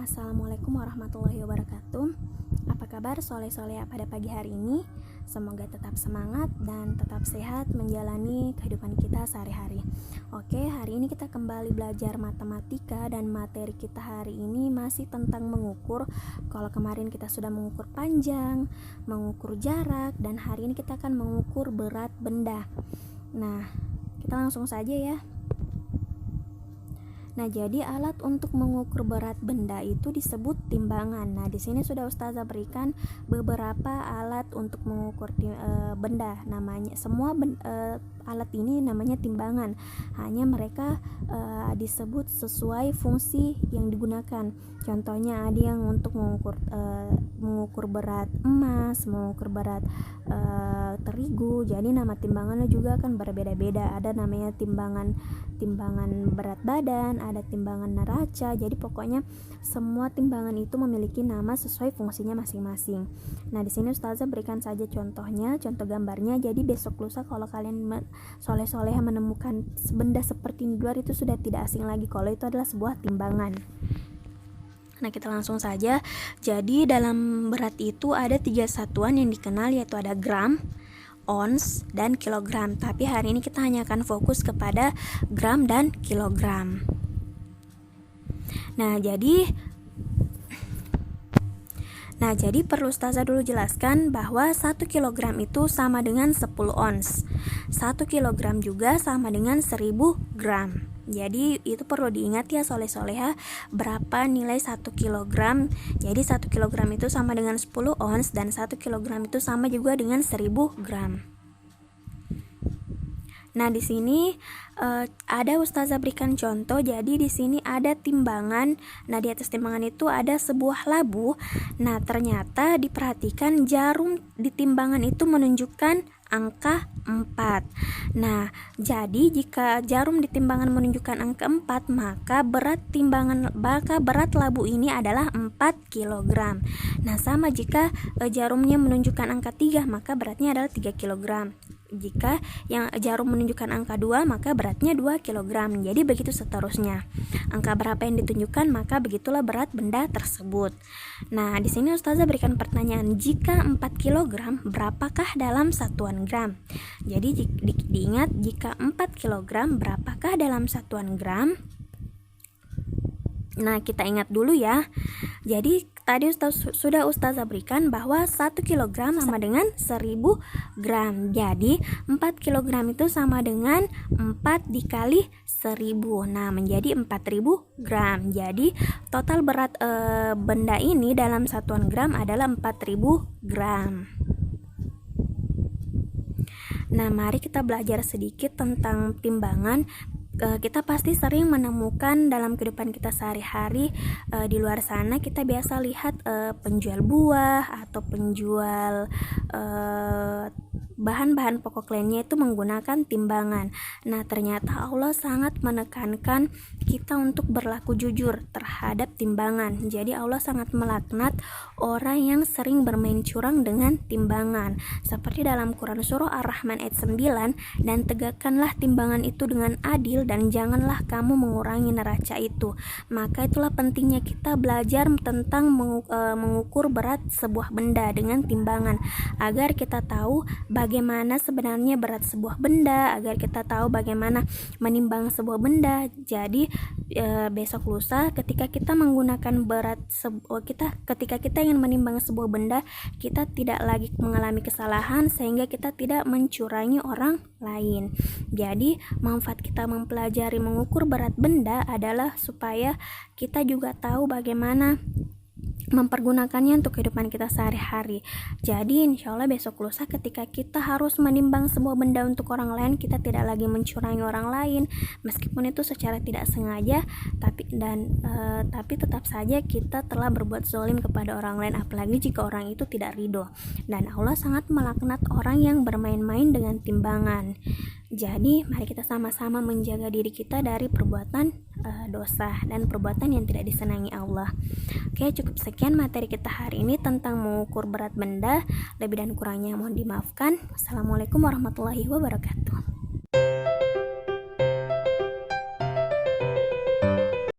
Assalamualaikum warahmatullahi wabarakatuh. Apa kabar soleh-soleh pada pagi hari ini? Semoga tetap semangat dan tetap sehat menjalani kehidupan kita sehari-hari. Oke, hari ini kita kembali belajar matematika dan materi kita hari ini masih tentang mengukur. Kalau kemarin kita sudah mengukur panjang, mengukur jarak, dan hari ini kita akan mengukur berat benda. Nah, kita langsung saja ya. Nah, jadi alat untuk mengukur berat benda itu disebut timbangan. Nah, di sini sudah Ustazah berikan beberapa alat untuk mengukur benda. Namanya alat ini namanya timbangan. Hanya mereka disebut sesuai fungsi yang digunakan. Contohnya ada yang untuk mengukur berat emas, mengukur berat terigu. Jadi nama timbangannya juga akan berbeda-beda. Ada namanya timbangan berat badan, ada timbangan neraca. Jadi pokoknya semua timbangan itu memiliki nama sesuai fungsinya masing-masing. Nah, di sini Ustazah berikan saja contohnya, contoh gambarnya. Jadi besok lusa kalau kalian soleh-soleh menemukan benda seperti ini di luar, itu sudah tidak asing lagi kalau itu adalah sebuah timbangan. Nah, kita langsung saja. Jadi dalam berat itu ada 3 satuan yang dikenal, yaitu ada gram, ons, dan kilogram. Tapi hari ini kita hanya akan fokus kepada gram dan kilogram. Nah, jadi perlu Ustazah dulu jelaskan bahwa 1 kilogram itu sama dengan 10 ons. 1 kilogram juga sama dengan 1000 gram. Jadi itu perlu diingat ya soleh-soleha, berapa nilai 1 kilogram. Jadi 1 kilogram itu sama dengan 10 ons dan 1 kilogram itu sama juga dengan 1000 gram. Nah, di sini ada Ustazah berikan contoh. Jadi di sini ada timbangan. Nah, di atas timbangan itu ada sebuah labu. Nah, ternyata diperhatikan jarum di timbangan itu menunjukkan angka 4. Nah, jadi jika jarum di timbangan menunjukkan angka 4, maka berat labu ini adalah 4 kg. Nah, sama jika jarumnya menunjukkan angka 3, maka beratnya adalah 3 kg. Jika yang jarum menunjukkan angka 2, maka beratnya 2 kg. Jadi begitu seterusnya. Angka berapa yang ditunjukkan, maka begitulah berat benda tersebut. Nah, di sini Ustazah berikan pertanyaan, jika 4 kg, berapakah dalam satuan gram? Jadi diingat, jika 4 kg, berapakah dalam satuan gram? Nah, kita ingat dulu ya. Jadi tadi sudah Ustazah berikan bahwa 1 kg sama dengan 1000 gram. Jadi 4 kg itu sama dengan 4 dikali 1000. Nah, menjadi 4000 gram. Jadi total berat benda ini dalam satuan gram adalah 4000 gram. Nah, mari kita belajar sedikit tentang timbangan. Kita pasti sering menemukan dalam kehidupan kita sehari-hari, di luar sana kita biasa lihat penjual buah atau penjual bahan-bahan pokok lainnya itu menggunakan timbangan. Nah, ternyata Allah sangat menekankan kita untuk berlaku jujur terhadap timbangan. Jadi Allah sangat melaknat orang yang sering bermain curang dengan timbangan. Seperti dalam Quran surah Ar-Rahman ayat 9, dan tegakkanlah timbangan itu dengan adil dan janganlah kamu mengurangi neraca itu. Maka itulah pentingnya kita belajar tentang mengukur berat sebuah benda dengan timbangan, agar kita tahu bagaimana sebenarnya berat sebuah benda, agar kita tahu bagaimana menimbang sebuah benda. Jadi besok lusa ketika kita menggunakan ketika kita ingin menimbang sebuah benda, kita tidak lagi mengalami kesalahan sehingga kita tidak mencurangi orang lain. Jadi manfaat kita mempelajari mengukur berat benda adalah supaya kita juga tahu bagaimana mempergunakannya untuk kehidupan kita sehari-hari. Jadi insya Allah besok lusa ketika kita harus menimbang sebuah benda untuk orang lain, kita tidak lagi mencurangi orang lain, meskipun itu secara tidak sengaja, tapi tetap saja kita telah berbuat zalim kepada orang lain, apalagi jika orang itu tidak ridho. Dan Allah sangat melaknat orang yang bermain-main dengan timbangan. Jadi mari kita sama-sama menjaga diri kita dari perbuatan dosa dan perbuatan yang tidak disenangi Allah. Oke, cukup sekian materi kita hari ini tentang mengukur berat benda. Lebih dan kurangnya mohon dimaafkan. Wassalamualaikum warahmatullahi wabarakatuh.